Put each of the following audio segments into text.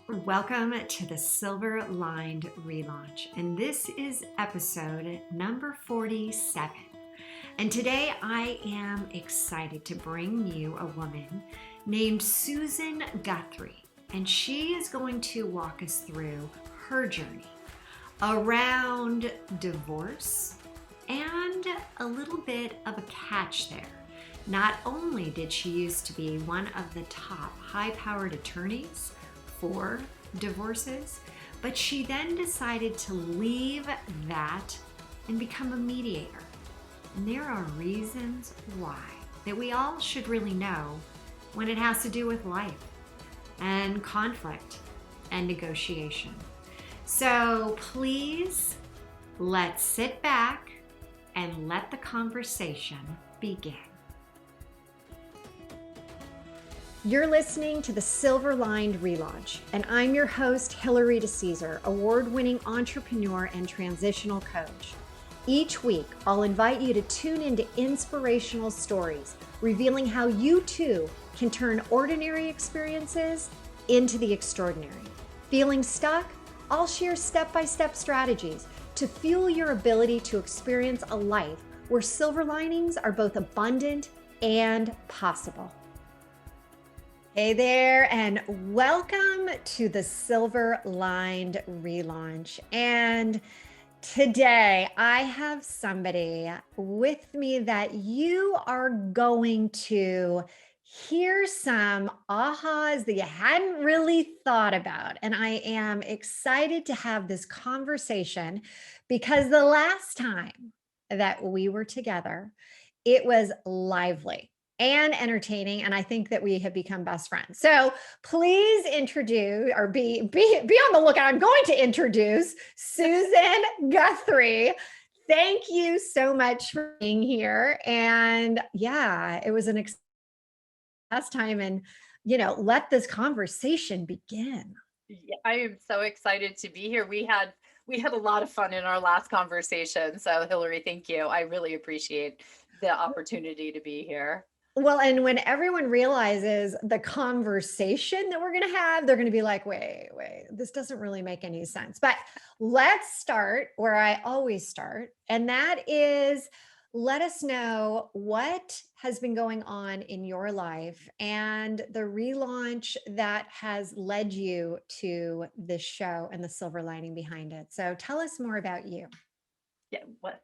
Welcome to the Silver Lined Relaunch, and this is episode number 47. And today I am excited to bring you a woman named Susan Guthrie, and she is going to walk us through her journey around divorce and a little bit of a catch there. Not only did she used to be one of the top high-powered attorneys for divorces, but she then decided to leave that and become a mediator. And there are reasons why that we all should really know when it has to do with life and conflict and negotiation. So please, let's sit back and let the conversation begin. You're listening to the Silver Lined Relaunch, and I'm your host, Hillary DeCesar, award-winning entrepreneur and transitional coach. Each week, I'll invite you to tune into inspirational stories, revealing how you too can turn ordinary experiences into the extraordinary. Feeling stuck? I'll share step-by-step strategies to fuel your ability to experience a life where silver linings are both abundant and possible. Hey there, and welcome to the Silver Lined Relaunch. And today I have somebody with me that you are going to hear some ahas that you hadn't really thought about. And I am excited to have this conversation because the last time that we were together, it was lively and entertaining, and I think that we have become best friends. So please introduce, or be on the lookout. I'm going to introduce Susan Guthrie. Thank you so much for being here. And yeah, it was an last time, and let this conversation begin. Yeah, I am so excited to be here. We had a lot of fun in our last conversation. So Hillary, thank you. I really appreciate the opportunity to be here. Well, and when everyone realizes the conversation that we're going to have, they're going to be like, wait, this doesn't really make any sense. But let's start where I always start. And that is, let us know what has been going on in your life and the relaunch that has led you to this show and the silver lining behind it. So tell us more about you. Yeah, what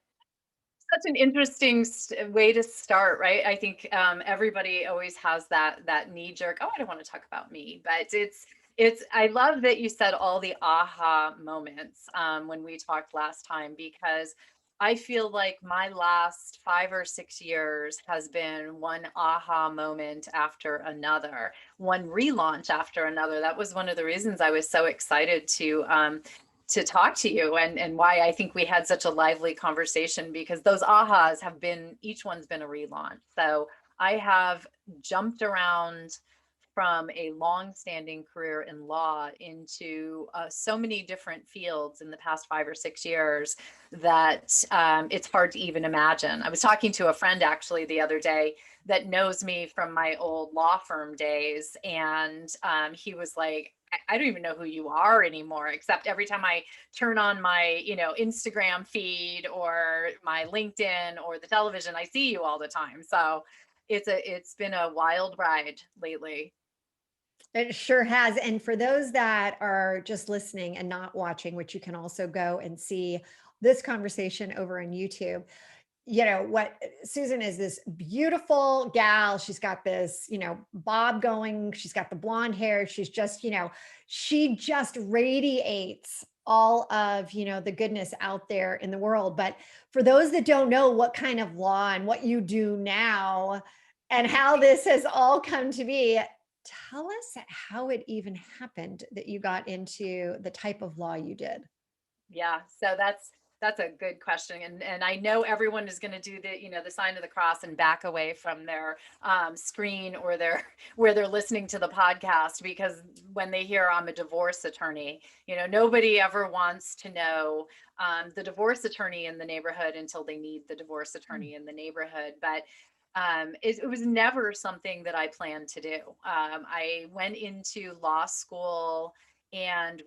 such an interesting way to start, right? I think everybody always has that knee jerk. Oh, I don't want to talk about me, but it's. I love that you said all the aha moments when we talked last time, because I feel like my last 5 or 6 years has been one aha moment after another, one relaunch after another. That was one of the reasons I was so excited to talk to you, and why I think we had such a lively conversation, because those ahas have been, each one's been a relaunch. So I have jumped around from a long-standing career in law into so many different fields in the past 5 or 6 years that it's hard to even imagine. I was talking to a friend actually the other day that knows me from my old law firm days, and he was like, I don't even know who you are anymore, except every time I turn on my, Instagram feed or my LinkedIn or the television, I see you all the time. So it's been a wild ride lately. It sure has. And for those that are just listening and not watching, which you can also go and see this conversation over on YouTube, what Susan is, this beautiful gal. She's got this, bob going. She's got the blonde hair. She's just, she just radiates all of, the goodness out there in the world. But for those that don't know what kind of law and what you do now and how this has all come to be, tell us how it even happened that you got into the type of law you did. Yeah, so that's a good question, and I know everyone is going to do the sign of the cross and back away from their screen or their where they're listening to the podcast, because when they hear I'm a divorce attorney, nobody ever wants to know the divorce attorney in the neighborhood until they need the divorce attorney in the neighborhood. But it was never something that I planned to do. I went into law school and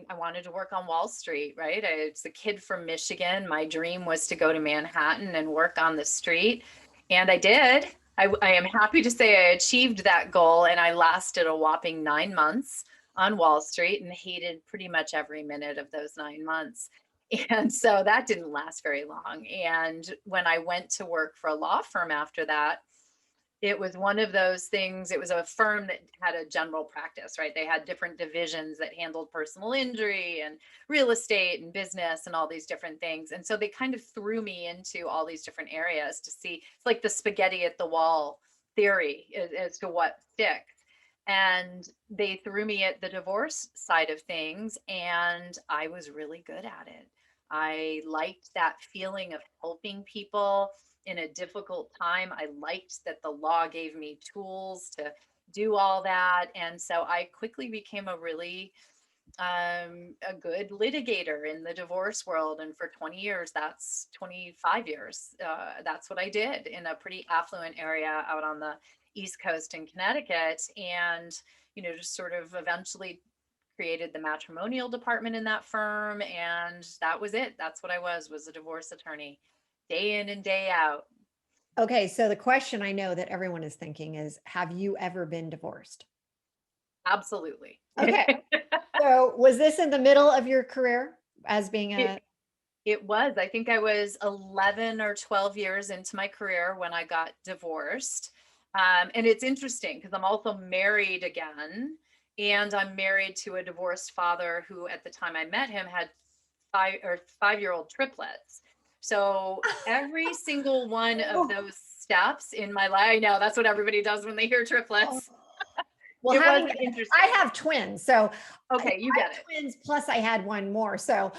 I wanted to work on Wall Street, right? I was a kid from Michigan. My dream was to go to Manhattan and work on the street. And I did. I am happy to say I achieved that goal, and I lasted a whopping 9 months on Wall Street and hated pretty much every minute of those 9 months. And so that didn't last very long. And when I went to work for a law firm after that, it was one of those things. It was a firm that had a general practice, right? They had different divisions that handled personal injury and real estate and business and all these different things. And so they kind of threw me into all these different areas to see. It's like the spaghetti at the wall theory as to what sticks. And they threw me at the divorce side of things, and I was really good at it. I liked that feeling of helping people in a difficult time. I liked that the law gave me tools to do all that. And so I quickly became a good litigator in the divorce world. And for 20 years, that's 25 years, that's what I did in a pretty affluent area out on the East Coast in Connecticut. And, just sort of eventually created the matrimonial department in that firm. And that was it. That's what I was a divorce attorney, day in and day out. Okay, so the question I know that everyone is thinking is, have you ever been divorced? Absolutely. Okay. So was this in the middle of your career as being a It was. I think I was 11 or 12 years into my career when I got divorced. And it's interesting because I'm also married again. And I'm married to a divorced father who, at the time I met him, had 5-year-old triplets. So every single one of those steps in my life, I know that's what everybody does when they hear triplets. Well, It was I interesting. have twins, so Okay, you I get have it. twins plus I had one more. So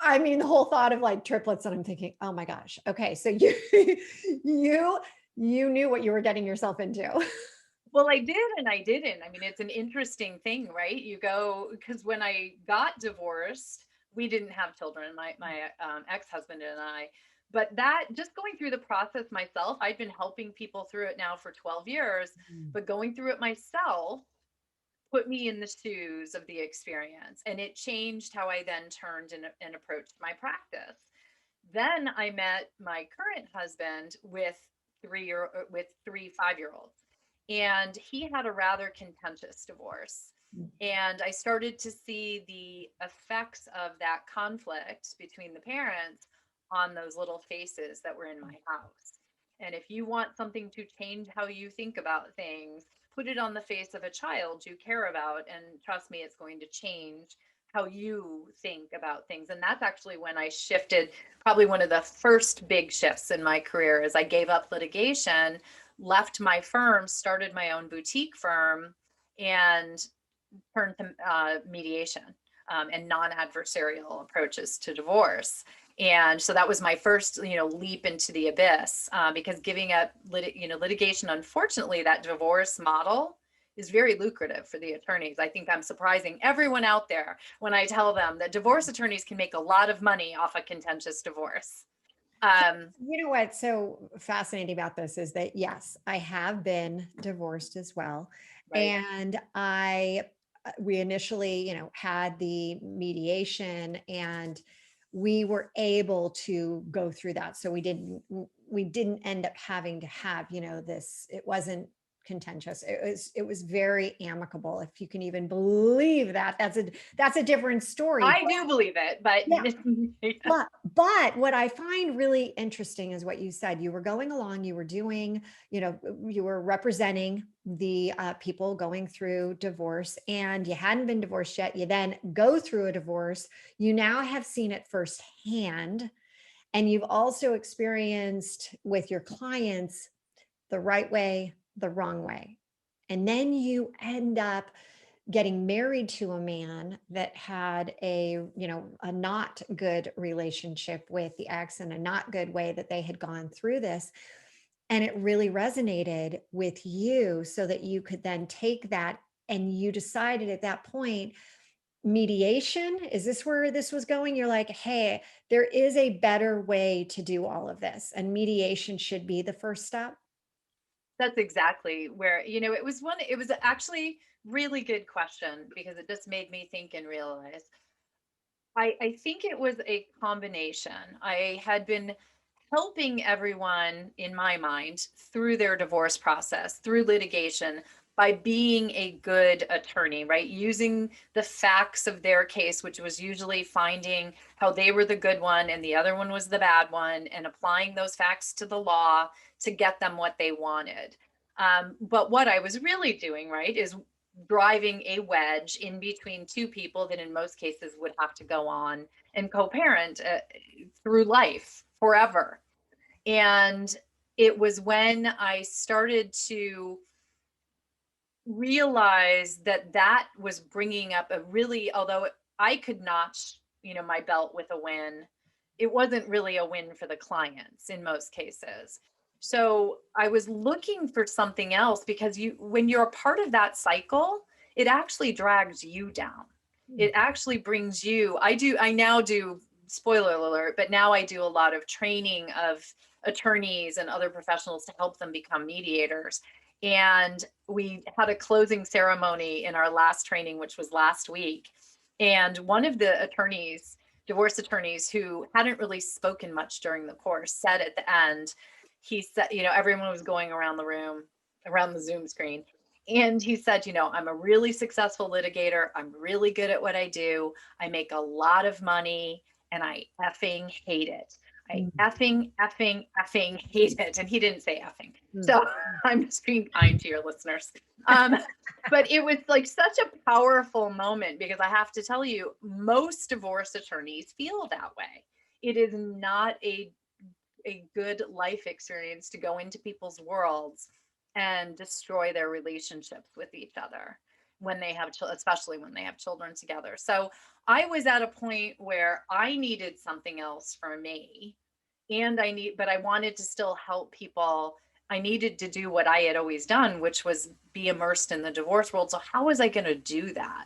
I mean, the whole thought of like triplets, and I'm thinking, oh my gosh. Okay, so you you you knew what you were getting yourself into. Well, I did and I didn't. I mean, it's an interesting thing, right? You go, because when I got divorced, we didn't have children, my ex-husband and I. But that, just going through the process myself, I've been helping people through it now for 12 years, but going through it myself put me in the shoes of the experience, and it changed how I then turned and approached my practice. Then I met my current husband with three 5-year-olds, and he had a rather contentious divorce. And I started to see the effects of that conflict between the parents on those little faces that were in my house. And if you want something to change how you think about things, put it on the face of a child you care about, and trust me, it's going to change how you think about things. And that's actually when I shifted. Probably one of the first big shifts in my career is I gave up litigation, left my firm, started my own boutique firm, and turned to mediation and non-adversarial approaches to divorce. And so that was my first, leap into the abyss, because giving up, litigation, unfortunately, that divorce model is very lucrative for the attorneys. I think I'm surprising everyone out there when I tell them that divorce attorneys can make a lot of money off a contentious divorce. You know what's so fascinating about this is that yes, I have been divorced as well. Right. And we initially, had the mediation and we were able to go through that. So we didn't end up having to have, this, it wasn't contentious. It was very amicable, if you can even believe that. That's a different story. I do believe it, but Yeah. yeah. But what I find really interesting is what you said. You were going along, you were doing, you were representing the people going through divorce, and you hadn't been divorced yet. You then go through a divorce. You now have seen it firsthand. And you've also experienced with your clients the right way, the wrong way. And then you end up getting married to a man that had a not good relationship with the ex, and a not good way that they had gone through this, and it really resonated with you, so that you could then take that, and you decided at that point, mediation, is this where this was going? You're like, hey, there is a better way to do all of this, and mediation should be the first step. That's exactly where, it was actually really good question, because it just made me think and realize. I think it was a combination. I had been helping everyone in my mind through their divorce process, through litigation, by being a good attorney, right? Using the facts of their case, which was usually finding how they were the good one and the other one was the bad one, and applying those facts to the law to get them what they wanted. But what I was really doing, right, is driving a wedge in between two people that in most cases would have to go on and co-parent through life forever. And it was when I started to realize that that was bringing up a really, although I could notch, my belt with a win, it wasn't really a win for the clients in most cases. So I was looking for something else, because when you're a part of that cycle, it actually drags you down. It actually brings you, I now do, spoiler alert, but now I do a lot of training of attorneys and other professionals to help them become mediators. And we had a closing ceremony in our last training, which was last week. And one of the attorneys, divorce attorneys, who hadn't really spoken much during the course, said at the end, he said, everyone was going around the room, around the Zoom screen. And he said, I'm a really successful litigator. I'm really good at what I do. I make a lot of money and I effing hate it. I effing hate it. And he didn't say effing. So I'm just being kind to your listeners. But it was like such a powerful moment, because I have to tell you, most divorce attorneys feel that way. It is not a good life experience to go into people's worlds and destroy their relationships with each other when they have, especially when they have children together. So I was at a point where I needed something else for me, but I wanted to still help people. I needed to do what I had always done, which was be immersed in the divorce world. So how was I going to do that?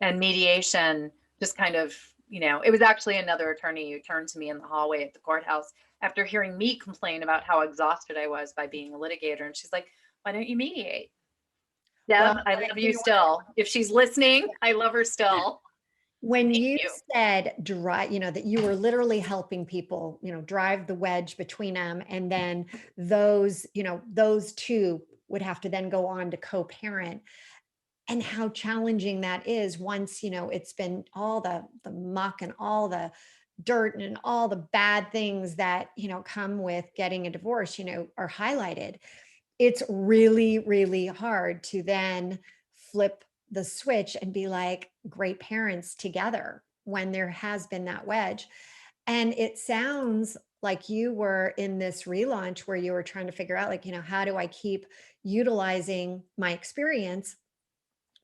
And mediation just kind of, it was actually another attorney who turned to me in the hallway at the courthouse after hearing me complain about how exhausted I was by being a litigator. And she's like, why don't you mediate? Deb, Well, I love you still. If she's listening, I love her still. when Thank you you. said drive, that you were literally helping people, drive the wedge between them, and then those two would have to then go on to co-parent, and how challenging that is once, it's been all the muck and all the dirt and all the bad things that, come with getting a divorce, are highlighted. It's really, really hard to then flip the switch and be like great parents together when there has been that wedge. And it sounds like you were in this relaunch where you were trying to figure out, like, how do I keep utilizing my experience,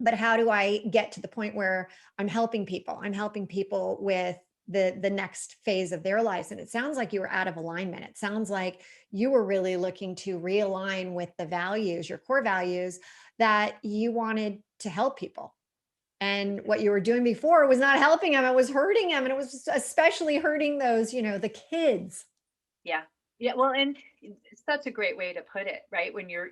but how do I get to the point where I'm helping people? I'm helping people with the next phase of their lives. And it sounds like you were out of alignment. It sounds like you were really looking to realign with the values, your core values, that you wanted to help people. And what you were doing before was not helping them, it was hurting them. And it was especially hurting those, the kids. Yeah. Yeah. Well, and it's such a great way to put it, right? When your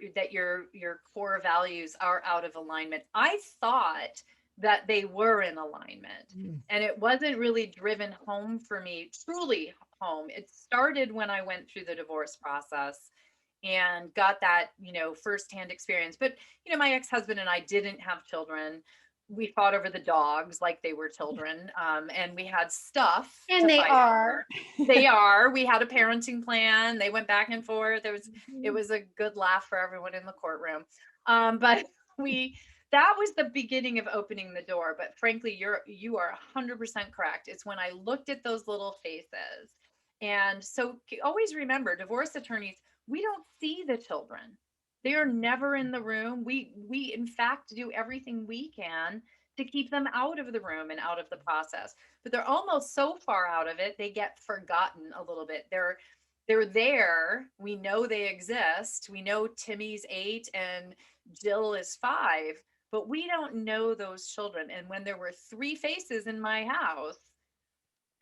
core values are out of alignment. I thought that they were in alignment, and it wasn't really driven home for me, truly home. It started when I went through the divorce process and got that, firsthand experience. But, my ex-husband and I didn't have children. We fought over the dogs like they were children. And we had stuff And to they fight are. over. They are. We had a parenting plan. They went back and forth. It was a good laugh for everyone in the courtroom. But that was the beginning of opening the door. But frankly, you are 100% correct. It's when I looked at those little faces. And so always remember, divorce attorneys, we don't see the children. They are never in the room. We in fact do everything we can to keep them out of the room and out of the process. But they're almost so far out of it, they get forgotten a little bit. They're there. We know they exist. We know Timmy's 8 and Jill is 5, but we don't know those children. And when there were 3 faces in my house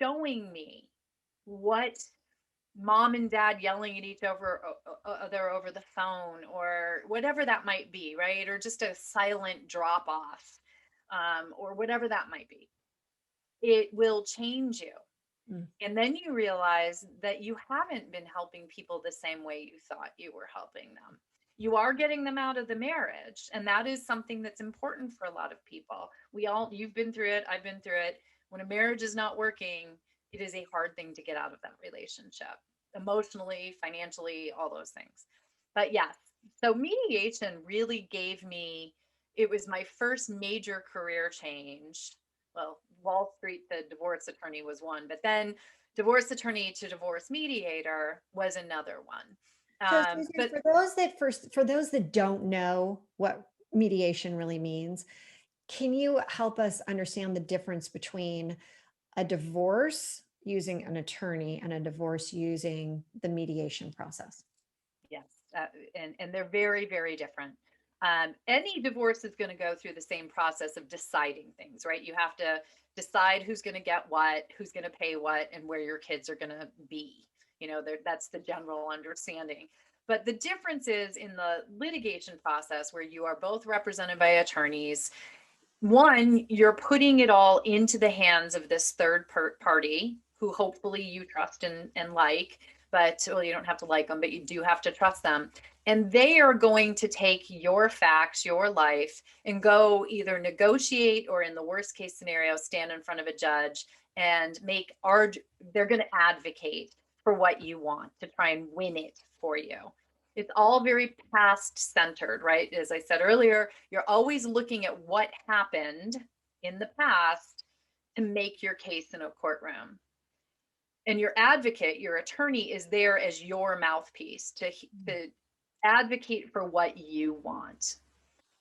showing me what mom and dad yelling at each other over the phone, or whatever that might be, right? Or just a silent drop off, or whatever that might be. It will change you. Mm. And then you realize that you haven't been helping people the same way you thought you were helping them. You are getting them out of the marriage. And that is something that's important for a lot of people. You've been through it, I've been through it. When a marriage is not working, it is a hard thing to get out of that relationship, emotionally, financially, all those things. But yes, so mediation really gave me, it was my first major career change. Well, Wall Street, the divorce attorney was one, but then divorce attorney to divorce mediator was another one. So, Susan, But for those that don't know what mediation really means, can you help us understand the difference between a divorce using an attorney and a divorce using the mediation process? yes, and they're very, very different. Any divorce is going to go through the same process of deciding things, right? You have to decide who's going to get what, who's going to pay what, and where your kids are going to be. That's the general understanding. But the difference is in the litigation process, where you are both represented by attorneys. One, you're putting it all into the hands of this third party who hopefully you trust and like, but well, you don't have to like them, but you do have to trust them. And they are going to take your facts, your life, and go either negotiate, or in the worst case scenario, stand in front of a judge and they're going to advocate for what you want to try and win it for you. It's all very past centered, right? As I said earlier, you're always looking at what happened in the past to make your case in a courtroom. And your advocate, your attorney, is there as your mouthpiece to advocate for what you want.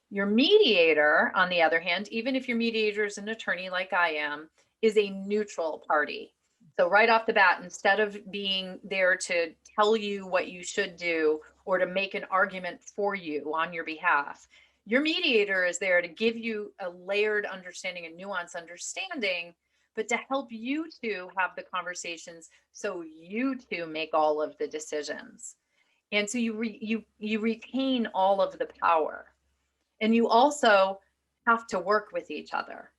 Your mediator, on the other hand, even if your mediator is an attorney like I am, is a neutral party. So right off the bat, instead of being there to tell you what you should do or to make an argument for you on your behalf, your mediator is there to give you a layered understanding, a nuanced understanding, but to help you two have the conversations so you two make all of the decisions. And so you retain all of the power. And you also have to work with each other.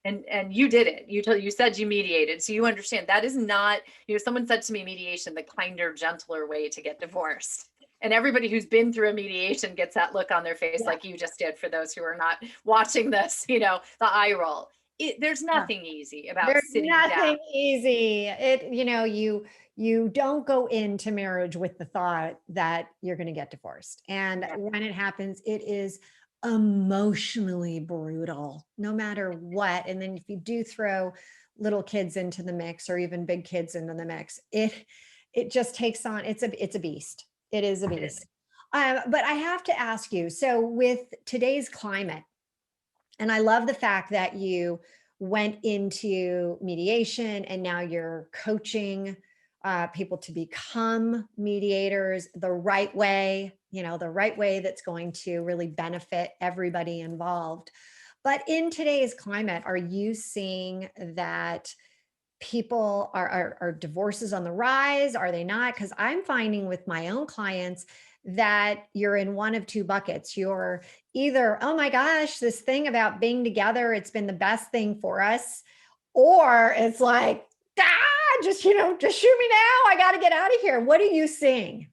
And you did it. You said you mediated, so you understand that is not, someone said to me, mediation, the kinder, gentler way to get divorced. And everybody who's been through a mediation gets that look on their face, like you just did. For those who are not watching this, the eye roll. There's nothing easy about There's sitting nothing down. easy. You don't go into marriage with the thought that you're going to get divorced. And when it happens, it is emotionally brutal, no matter what. And then if you do throw little kids into the mix, or even big kids into the mix, it just takes on, it's a beast. It is a beast. But I have to ask you, so with today's climate, and I love the fact that you went into mediation and now you're coaching people to become mediators the right way, the right way that's going to really benefit everybody involved. But in today's climate, are you seeing that people are divorces on the rise? Are they not? Because I'm finding with my own clients that you're in one of two buckets. You're either, oh my gosh, this thing about being together, it's been the best thing for us. Or it's like, just shoot me now. I got to get out of here. What are you seeing?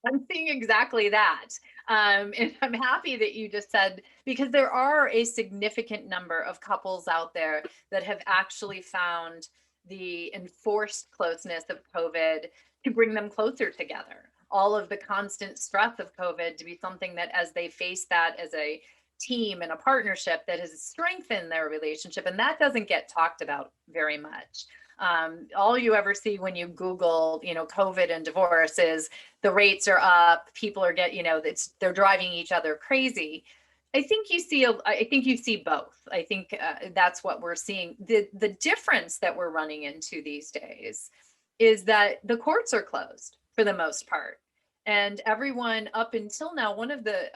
I'm seeing exactly that. And I'm happy that you just said, because there are a significant number of couples out there that have actually found the enforced closeness of COVID to bring them closer together. All of the constant stress of COVID to be something that, as they face that as a team and a partnership, that has strengthened their relationship. And that doesn't get talked about very much. All you ever see when you Google, COVID and divorce is the rates are up, people are they're driving each other crazy. I think you see both. I think that's what we're seeing. The difference that we're running into these days is that the courts are closed for the most part. And everyone up until now, one of the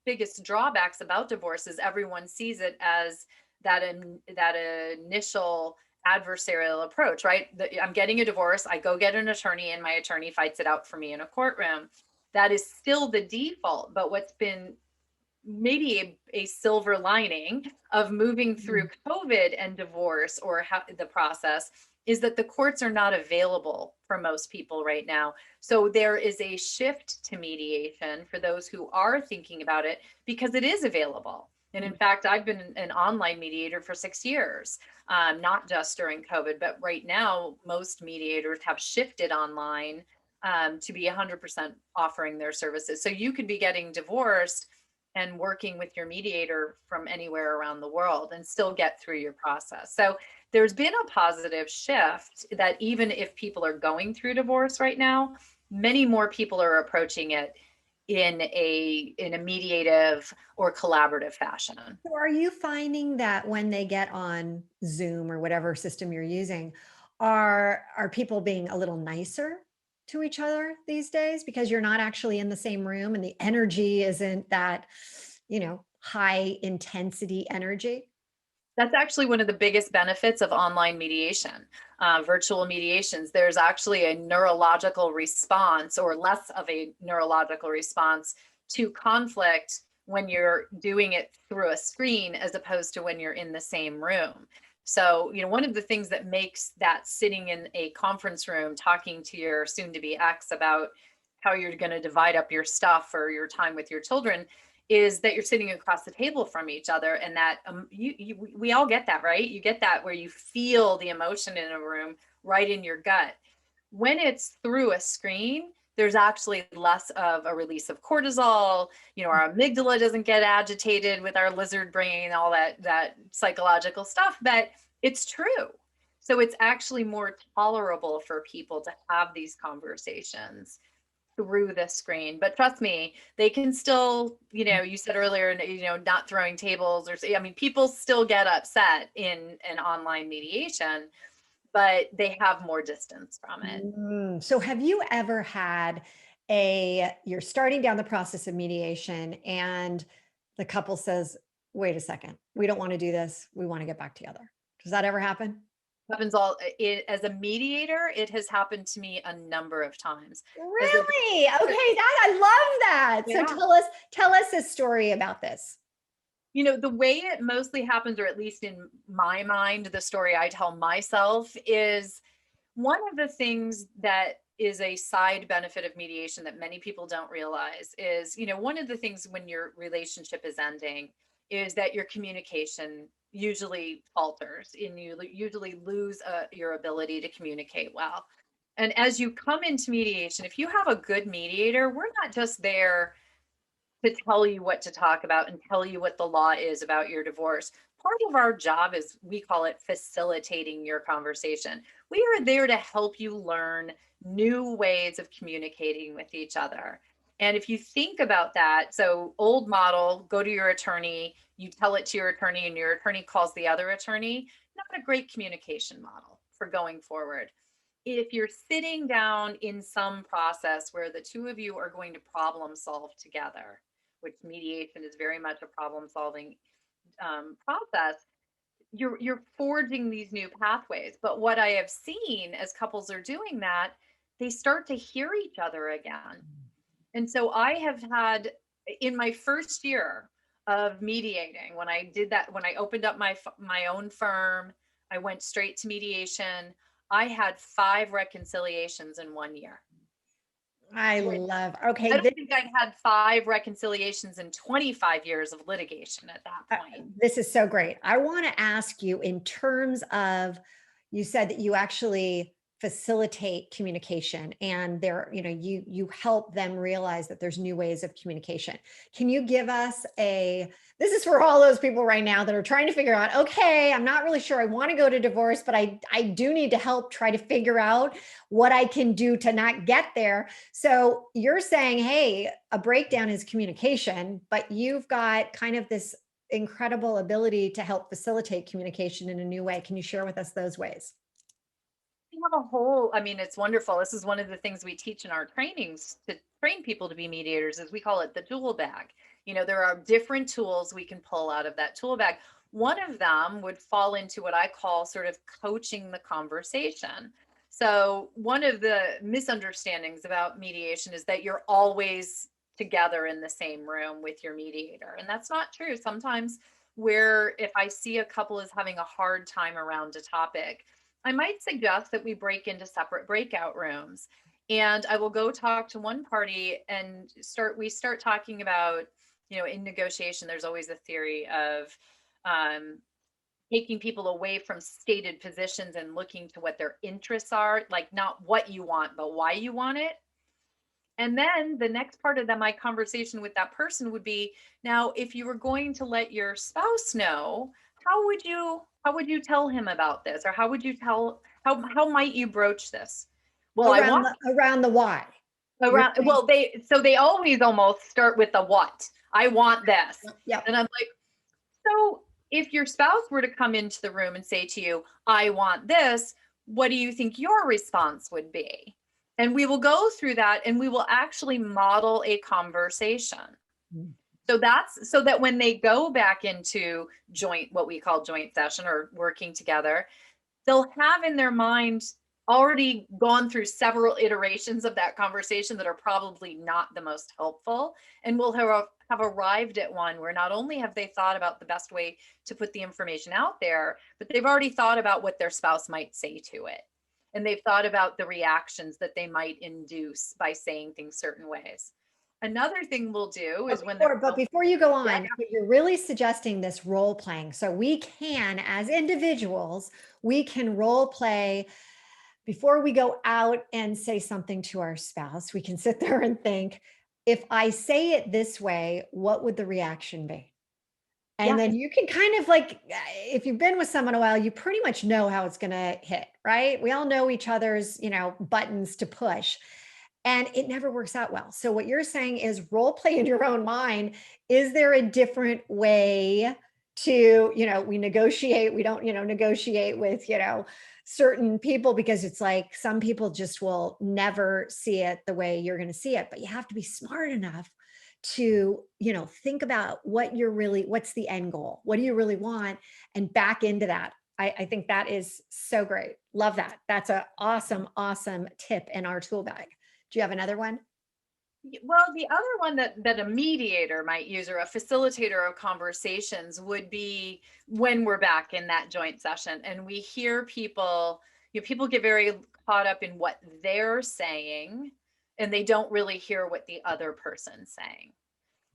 biggest drawbacks about divorce is everyone sees it as that initial adversarial approach, right? I'm getting a divorce. I go get an attorney and my attorney fights it out for me in a courtroom. That is still the default. But what's been maybe a silver lining of moving through COVID and divorce, or the process, is that the courts are not available for most people right now. So there is a shift to mediation for those who are thinking about it, because it is available. And in fact, I've been an online mediator for 6 years, not just during COVID, but right now, most mediators have shifted online to be 100% offering their services. So you could be getting divorced and working with your mediator from anywhere around the world and still get through your process. So there's been a positive shift that even if people are going through divorce right now, many more people are approaching it in a mediative or collaborative fashion. So are you finding that when they get on Zoom or whatever system you're using, are people being a little nicer to each other these days because you're not actually in the same room and the energy isn't that, high intensity energy? That's actually one of the biggest benefits of online mediation, virtual mediations. There's actually a neurological response, or less of a neurological response, to conflict when you're doing it through a screen as opposed to when you're in the same room. So, one of the things that makes that sitting in a conference room talking to your soon to be ex about how you're going to divide up your stuff or your time with your children is that you're sitting across the table from each other, and that we all get that, right? You get that where you feel the emotion in a room right in your gut. When it's through a screen, there's actually less of a release of cortisol. Our amygdala doesn't get agitated with our lizard brain, all that psychological stuff, but it's true. So it's actually more tolerable for people to have these conversations through the screen. But trust me, they can still, you said earlier, not throwing tables, or, people still get upset in an online mediation, but they have more distance from it. So have you ever had you're starting down the process of mediation and the couple says, wait a second, we don't want to do this. We want to get back together. Does that ever happen? Happens as a mediator, it has happened to me a number of times. Really? Okay, I love that. So Yeah. tell us a story about this. The way it mostly happens, or at least in my mind, the story I tell myself, is one of the things that is a side benefit of mediation that many people don't realize is, one of the things when your relationship is ending is that your communication usually falters and you usually lose your ability to communicate well. And as you come into mediation, if you have a good mediator, we're not just there to tell you what to talk about and tell you what the law is about your divorce. Part of our job is, we call it, facilitating your conversation. We are there to help you learn new ways of communicating with each other. And if you think about that, so old model, go to your attorney, you tell it to your attorney, and your attorney calls the other attorney, not a great communication model for going forward. If you're sitting down in some process where the two of you are going to problem solve together, which mediation is very much a problem solving process, you're forging these new pathways. But what I have seen as couples are doing that, they start to hear each other again. And so I have had, in my first year of mediating, when I did that, when I opened up my own firm, I went straight to mediation. I had 5 reconciliations in 1 year. I don't think I had 5 reconciliations in 25 years of litigation at that point. This is so great. I want to ask you, in terms of, you said that you actually facilitate communication and you help them realize that there's new ways of communication. Can you give us this is for all those people right now that are trying to figure out, okay, I'm not really sure I want to go to divorce, but I do need to help try to figure out what I can do to not get there. So you're saying, hey, a breakdown is communication, but you've got kind of this incredible ability to help facilitate communication in a new way. Can you share with us those ways? We have it's wonderful. This is one of the things we teach in our trainings to train people to be mediators, is we call it the tool bag. There are different tools we can pull out of that tool bag. One of them would fall into what I call sort of coaching the conversation. So one of the misunderstandings about mediation is that you're always together in the same room with your mediator. And that's not true. Sometimes where if I see a couple is having a hard time around a topic, I might suggest that we break into separate breakout rooms. And I will go talk to one party and we start talking about, in negotiation, there's always a theory of um, taking people away from stated positions and looking to what their interests are, like not what you want, but why you want it. And then the next part of my conversation with that person would be, now, if you were going to let your spouse know, how would you tell him about this? Or how might you broach this? Well, around the why. they always almost start with the what. I want this. Yep. And I'm like, so if your spouse were to come into the room and say to you, I want this, what do you think your response would be? And we will go through that and we will actually model a conversation. So that when they go back into what we call joint session or working together, they'll have in their mind already gone through several iterations of that conversation that are probably not the most helpful, and will have arrived at one where not only have they thought about the best way to put the information out there, but they've already thought about what their spouse might say to it. And they've thought about the reactions that they might induce by saying things certain ways. Another thing we'll do is before you go on, you're really suggesting this role playing. So we can, as individuals, we can role play before we go out and say something to our spouse. We can sit there and think, if I say it this way, what would the reaction be? And then you can kind of like, if you've been with someone a while, you pretty much know how it's going to hit, right? We all know each other's, buttons to push. And it never works out well. So what you're saying is role play in your own mind. Is there a different way to, we negotiate, we don't, negotiate with, certain people, because it's like some people just will never see it the way you're going to see it. But you have to be smart enough to, think about what's the end goal? What do you really want? And back into that. I think that is so great. Love that. That's an awesome, awesome tip in our tool bag. Do you have another one? Well, the other one that a mediator might use, or a facilitator of conversations, would be when we're back in that joint session and we hear people get very caught up in what they're saying, and they don't really hear what the other person's saying,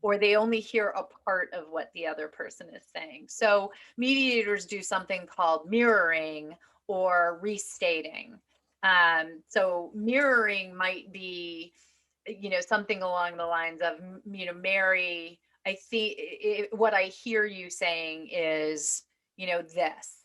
or they only hear a part of what the other person is saying. So mediators do something called mirroring or restating. So mirroring might be, something along the lines of, Mary, I think what I hear you saying is, this.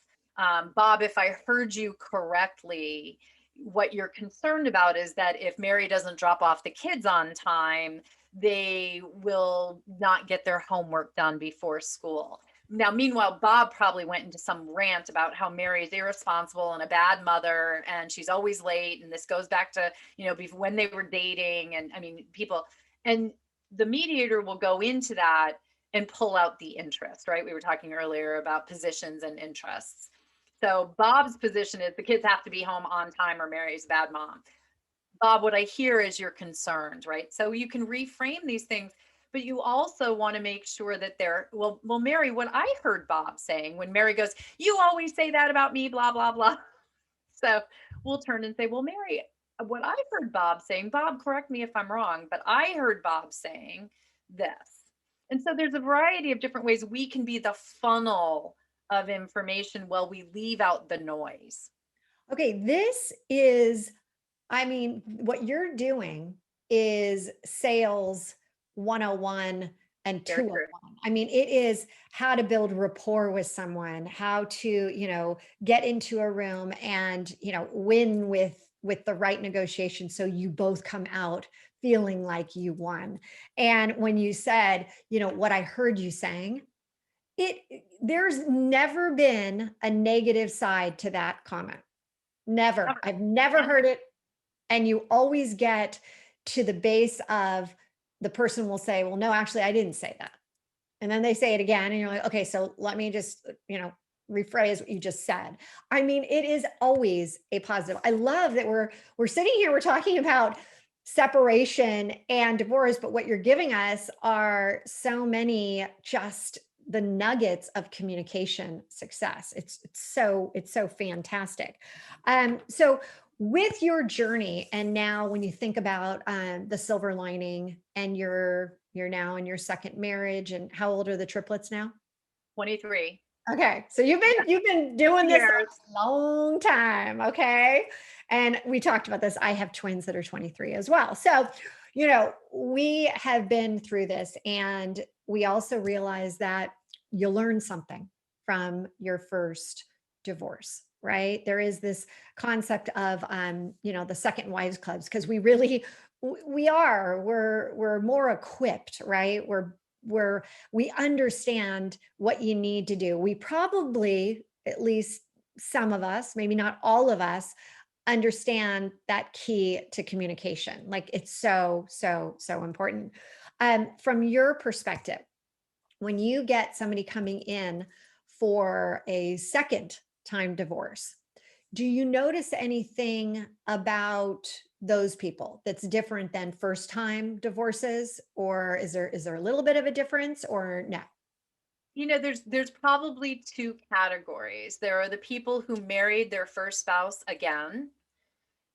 Bob, if I heard you correctly, what you're concerned about is that if Mary doesn't drop off the kids on time, they will not get their homework done before school. Now, meanwhile, Bob probably went into some rant about how Mary is irresponsible and a bad mother, and she's always late. And this goes back to, before, when they were dating, and people, and the mediator will go into that and pull out the interest, right? We were talking earlier about positions and interests. So Bob's position is the kids have to be home on time or Mary's a bad mom. Bob, what I hear is you're concerned, right? So you can reframe these things, but you also want to make sure that well, Mary, what I heard Bob saying, when Mary goes, you always say that about me, blah, blah, blah. So we'll turn and say, well, Mary, what I heard Bob saying, Bob, correct me if I'm wrong, but I heard Bob saying this. And so there's a variety of different ways we can be the funnel of information while we leave out the noise. Okay, what you're doing is sales 101 and 201. It is how to build rapport with someone, how to, get into a room and, win with the right negotiation, so you both come out feeling like you won. And when you said, what I heard you saying, there's never been a negative side to that comment. Never. I've never heard it. And you always get to the base of, the person will say, well, no, actually, I didn't say that. And then they say it again, and you're like, okay, so let me just, rephrase what you just said. I mean, it is always a positive. I love that we're sitting here, we're talking about separation and divorce, but what you're giving us are so many just the nuggets of communication success. It's so fantastic. So with your journey, and now when you think about the silver lining, and you're now in your second marriage, and how old are the triplets now? 23. Okay, so you've been doing this Years. a long time, okay? And we talked about this. I have twins that are 23 as well. So, we have been through this, and we also realize that you learn something from your first divorce, right? There is this concept of the second wives clubs, because we really we're more equipped, right? We understand what you need to do. We probably, at least some of us, maybe not all of us, understand that key to communication. Like, it's so, so, so important. From your perspective, when you get somebody coming in for a second time divorce, do you notice anything about those people that's different than first time divorces, or is there a little bit of a difference, or no? There's probably two categories. There are the people who married their first spouse again,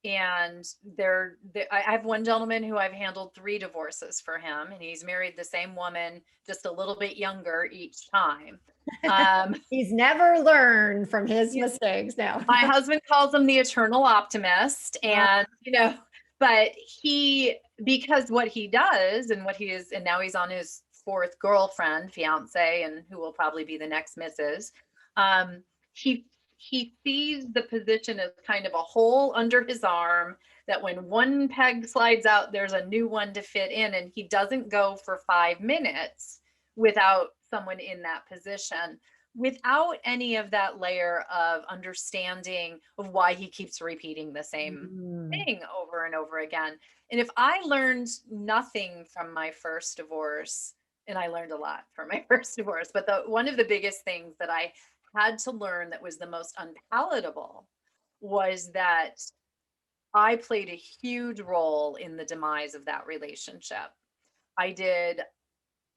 and I have one gentleman who I've handled 3 divorces for him, and he's married the same woman, just a little bit younger each time. Um, He's never learned from his Yeah. mistakes now. My husband calls him the eternal optimist, and but because what he does and what he is, and now he's on his 4th girlfriend, fiance, and who will probably be the next missus. Um, he he sees the position as kind of a hole under his arm, that when one peg slides out, there's a new one to fit in, and he doesn't go for 5 minutes without someone in that position, without any of that layer of understanding of why he keeps repeating the same Mm. thing over and over again. And if I learned nothing from my first divorce, and I learned a lot from my first divorce, but one of the biggest things that I had to learn, that was the most unpalatable, was that I played a huge role in the demise of that relationship. I did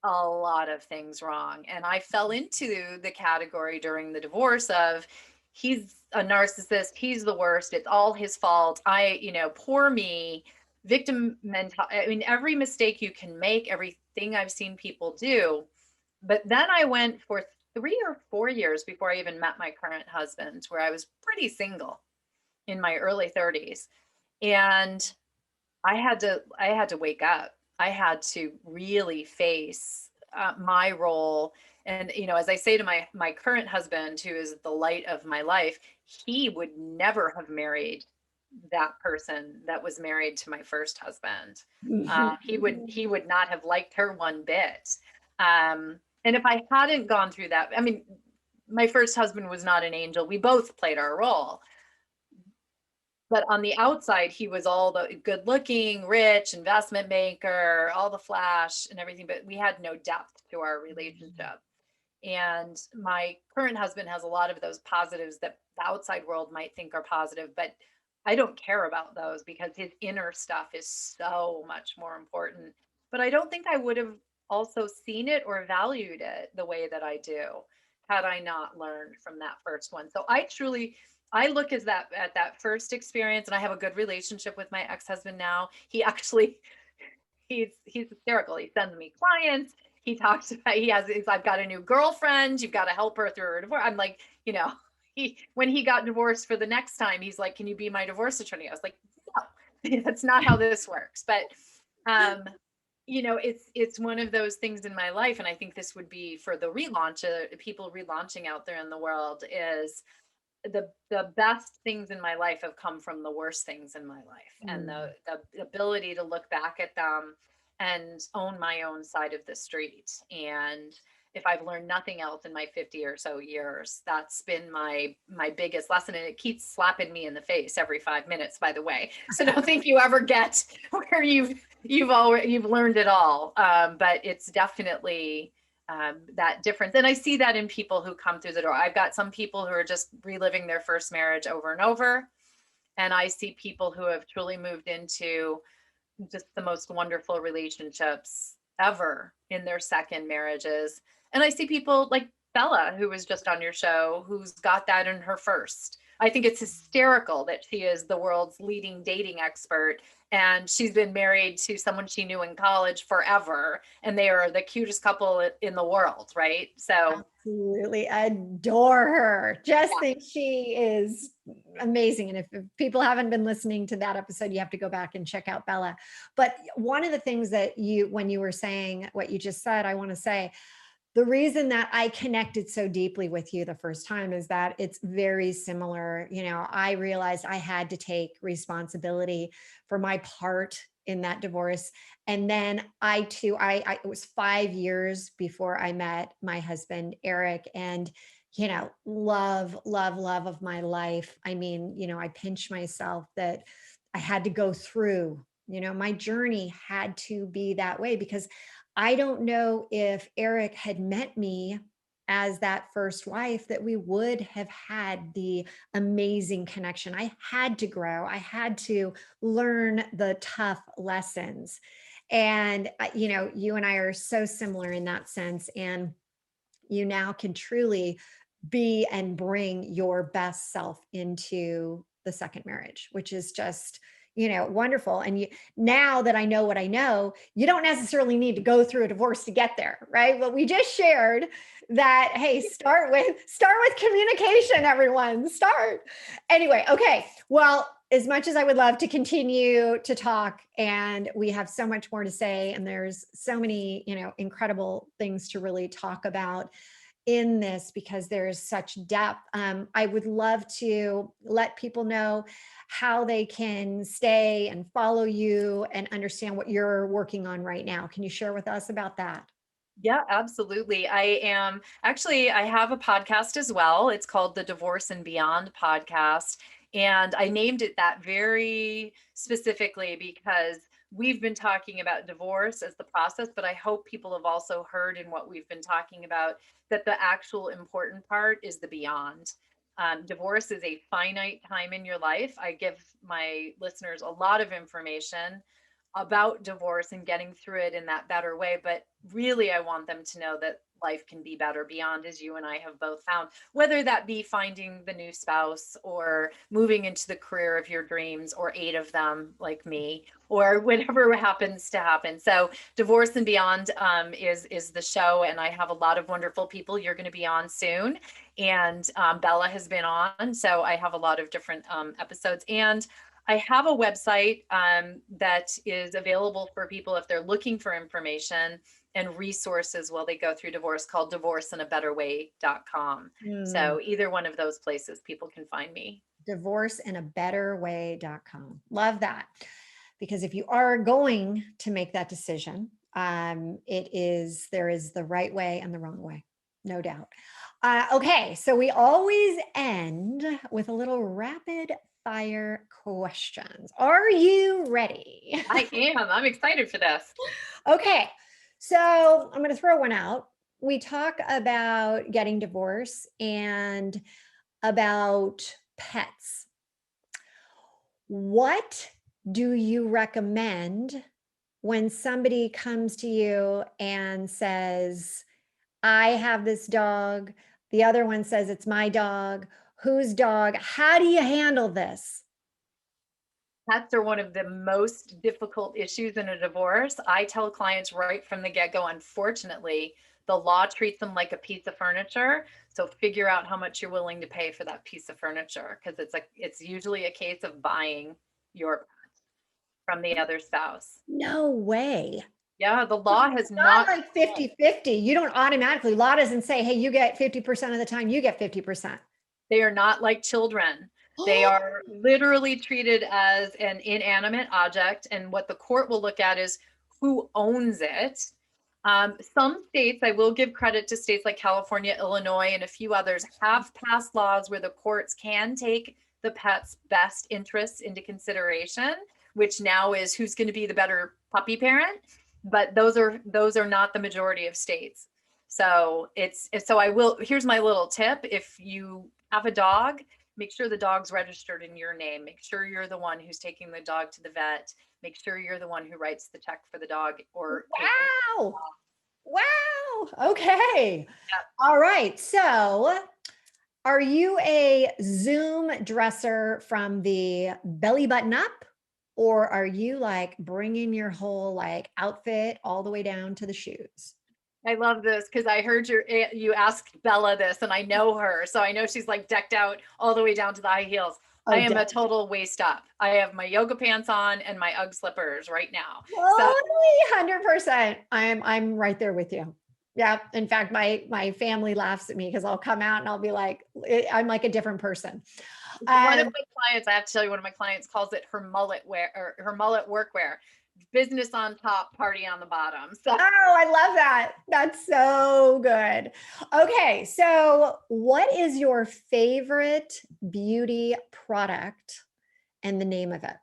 a lot of things wrong. And I fell into the category during the divorce of, he's a narcissist, he's the worst, it's all his fault. Poor me, victim mental. I mean, every mistake you can make, everything I've seen people do. But then I went for 3 or 4 years before I even met my current husband, where I was pretty single in my early 30s. And I had to wake up. I had to really face my role. And as I say to my current husband, who is the light of my life, he would never have married that person that was married to my first husband. He would not have liked her one bit. And if I hadn't gone through that, I mean, my first husband was not an angel. We both played our role. But on the outside, he was all the good looking, rich, investment banker, all the flash and everything, but we had no depth to our relationship. And my current husband has a lot of those positives that the outside world might think are positive, but I don't care about those, because his inner stuff is so much more important. But I don't think I would have also seen it or valued it the way that I do had I not learned from that first one. So I look at that first experience, and I have a good relationship with my ex-husband now. He's hysterical. He sends me clients. He talks about, I've got a new girlfriend. You've got to help her through her divorce. I'm like, when he got divorced for the next time, he's like, can you be my divorce attorney? I was like, no, that's not how this works. But, it's one of those things in my life. And I think this would be for the relaunch, people relaunching out there in the world, is the best things in my life have come from the worst things in my life. And the ability to look back at them and own my own side of the street. And if I've learned nothing else in my 50 or so years, that's been my biggest lesson. And it keeps slapping me in the face every 5 minutes, by the way. So don't think you ever get where you've learned it all. But it's definitely that difference. And I see that in people who come through the door. I've got some people who are just reliving their first marriage over and over. And I see people who have truly moved into just the most wonderful relationships ever in their second marriages. And I see people like Bella, who was just on your show, who's got that in her first. I think it's hysterical that she is the world's leading dating expert and she's been married to someone she knew in college forever and they are the cutest couple in the world, right? So absolutely adore her. Just yeah. think she is amazing. And if people haven't been listening to that episode, you have to go back and check out Bella. But one of the things that when you were saying what you just said, I want to say, the reason that I connected so deeply with you the first time is that it's very similar. I realized I had to take responsibility for my part in that divorce. And then I too, it was 5 years before I met my husband, Eric, and love, love, love of my life. I mean, I pinch myself that I had to go through, my journey had to be that way, because I don't know if Eric had met me as that first wife, that we would have had the amazing connection. I had to grow. I had to learn the tough lessons. And, you and I are so similar in that sense. And you now can truly be and bring your best self into the second marriage, which is just, wonderful. And now that I know what I know, you don't necessarily need to go through a divorce to get there, right? But we just shared that, hey, start with communication, everyone. Start. Anyway, okay. Well, as much as I would love to continue to talk, and we have so much more to say, and there's so many, incredible things to really talk about in this, because there's such depth. I would love to let people know how they can stay and follow you and understand what you're working on right now. Can you share with us about that? Yeah, absolutely. I have a podcast as well. It's called the Divorce and Beyond podcast. And I named it that very specifically because we've been talking about divorce as the process, but I hope people have also heard in what we've been talking about that the actual important part is the beyond. Divorce is a finite time in your life. I give my listeners a lot of information about divorce and getting through it in that better way. But really, I want them to know that life can be better beyond, as you and I have both found, whether that be finding the new spouse or moving into the career of your dreams, or 8 of them like me, or whatever happens to happen. So Divorce and Beyond is the show. And I have a lot of wonderful people. You're going to be on soon. And Bella has been on. So I have a lot of different episodes. And I have a website that is available for people if they're looking for information and resources while they go through divorce, called divorceinaBetterWay.com. So either one of those places, people can find me. DivorceinaBetterWay.com. Love that. Because if you are going to make that decision, there is the right way and the wrong way, no doubt. Okay, so we always end with a little rapid fire questions. Are you ready? I am. I'm excited for this. Okay, so I'm going to throw one out. We talk about getting divorced and about pets. What do you recommend when somebody comes to you and says, I have this dog, the other one says it's my dog, whose dog? How do you handle this? Pets are one of the most difficult issues in a divorce. I tell clients right from the get-go, unfortunately, the law treats them like a piece of furniture. So figure out how much you're willing to pay for that piece of furniture, because it's usually a case of buying your pet from the other spouse. No way. Yeah, the law has Not like 50-50. You don't automatically, law doesn't say, hey, you get 50% of the time, you get 50%. They are not like children. They are literally treated as an inanimate object. And what the court will look at is who owns it. Some states, I will give credit to states like California, Illinois, and a few others, have passed laws where the courts can take the pet's best interests into consideration, which now is who's going to be the better puppy parent. But those are not the majority of states. So here's my little tip. If you have a dog, make sure the dog's registered in your name. Make sure you're the one who's taking the dog to the vet. Make sure you're the one who writes the check for the dog or wow. Wow. Okay. Yeah. All right. So are you a Zoom dresser from the belly button up, or are you like bringing your whole like outfit all the way down to the shoes? I love this because I heard you asked Bella this, and I know her, so I know she's like decked out all the way down to the high heels. I am a total waist up. I have my yoga pants on and my UGG slippers right now. Totally, 100%. I'm right there with you. Yeah. In fact, my family laughs at me because I'll come out and I'll be like, I'm like a different person. One of my clients, I have to tell you, one of my clients calls it her mullet wear, or her mullet workwear. Business on top, party on the bottom. So. Oh, I love that. That's so good. Okay. So what is your favorite beauty product and the name of it?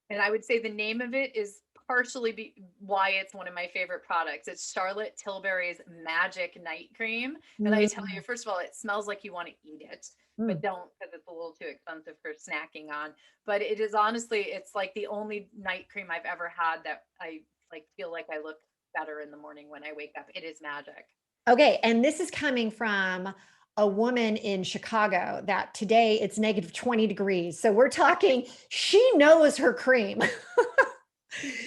And I would say the name of it is partially why it's one of my favorite products. It's Charlotte Tilbury's Magic Night Cream. And I tell you, first of all, it smells like you want to eat it, but don't, because it's a little too expensive for snacking on. But it is honestly, it's like the only night cream I've ever had that I like feel like I look better in the morning when I wake up. It is magic. Okay. And this is coming from a woman in Chicago that today it's negative 20 degrees. So we're talking, she knows her cream.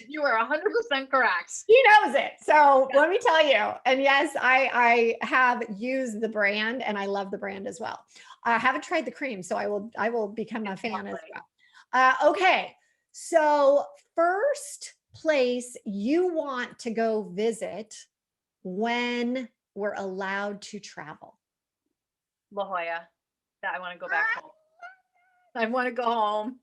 You are 100% correct. She knows it. So let me tell you. And yes, I have used the brand and I love the brand as well. I haven't tried the cream, so I will become a fan as well. Okay. So first place you want to go visit when we're allowed to travel? La Jolla. I want to go back home. I want to go home.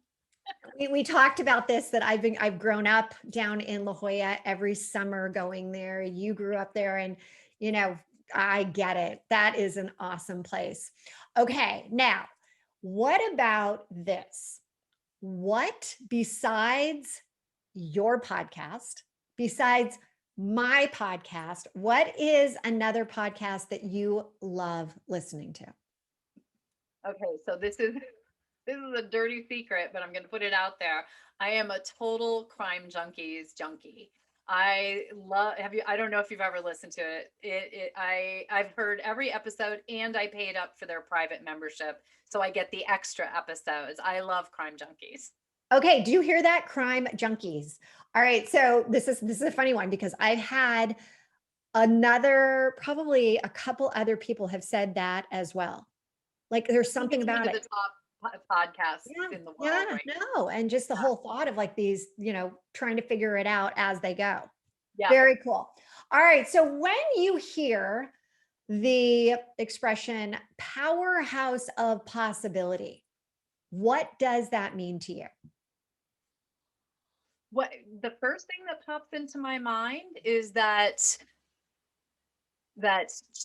We talked about this, that I've grown up down in La Jolla every summer going there. You grew up there and, you know, I get it. That is an awesome place. Okay. Now, what about this? What besides your podcast, besides my podcast, what is another podcast that you love listening to? Okay. So this is a dirty secret, but I'm going to put it out there. I am a total Crime Junkies junkie. I don't know if you've ever listened to it. I've heard every episode, and I paid up for their private membership, so I get the extra episodes. I love Crime Junkies. Okay. Do you hear that? Crime Junkies. All right. So this is a funny one because I've had probably a couple other people have said that as well. Like there's something about it. The top podcasts in the world. Yeah, right? No. And just the whole thought of like these, trying to figure it out as they go. Yeah. Very cool. All right. So when you hear the expression powerhouse of possibility, what does that mean to you? What the first thing that pops into my mind is that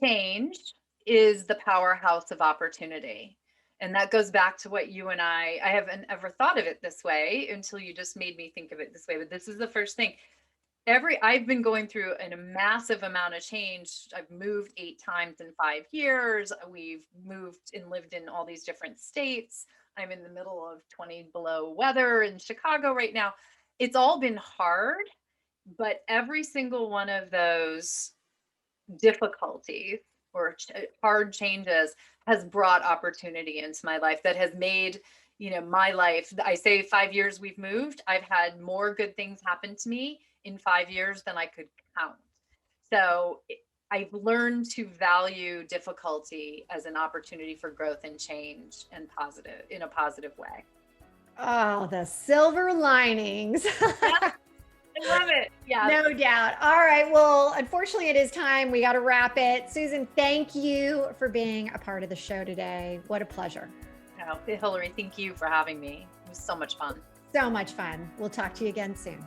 change is the powerhouse of opportunity. And that goes back to what you and I haven't ever thought of it this way until you just made me think of it this way. But this is the first thing. I've been going through a massive amount of change. I've moved 8 times in 5 years. We've moved and lived in all these different states. I'm in the middle of 20 below weather in Chicago right now. It's all been hard, but every single one of those difficulties or hard changes has brought opportunity into my life that has made, my life. I say 5 years we've moved. I've had more good things happen to me in 5 years than I could count. So I've learned to value difficulty as an opportunity for growth and change and in a positive way. Oh, the silver linings. Yeah. I love it. Yeah. No doubt. All right. Well, unfortunately, it is time. We got to wrap it. Susan, thank you for being a part of the show today. What a pleasure. Oh, Hillary, thank you for having me. It was so much fun. So much fun. We'll talk to you again soon.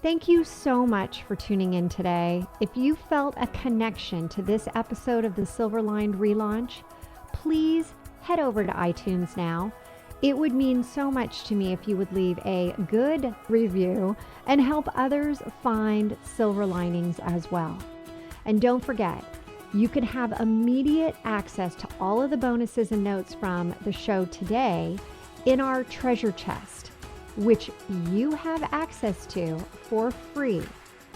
Thank you so much for tuning in today. If you felt a connection to this episode of the Silver Lined Relaunch, please head over to iTunes now It would mean so much to me if you would leave a good review and help others find silver linings as well. And don't forget, you can have immediate access to all of the bonuses and notes from the show today in our treasure chest, which you have access to for free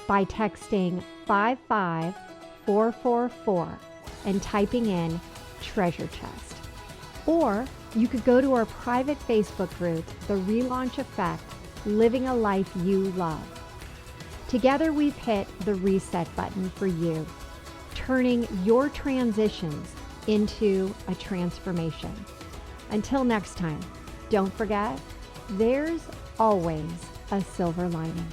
by texting 55444 and typing in treasure chest. Or you could go to our private Facebook group, The Relaunch Effect, Living a Life You Love. Together we've hit the reset button for you, turning your transitions into a transformation. Until next time, don't forget, there's always a silver lining.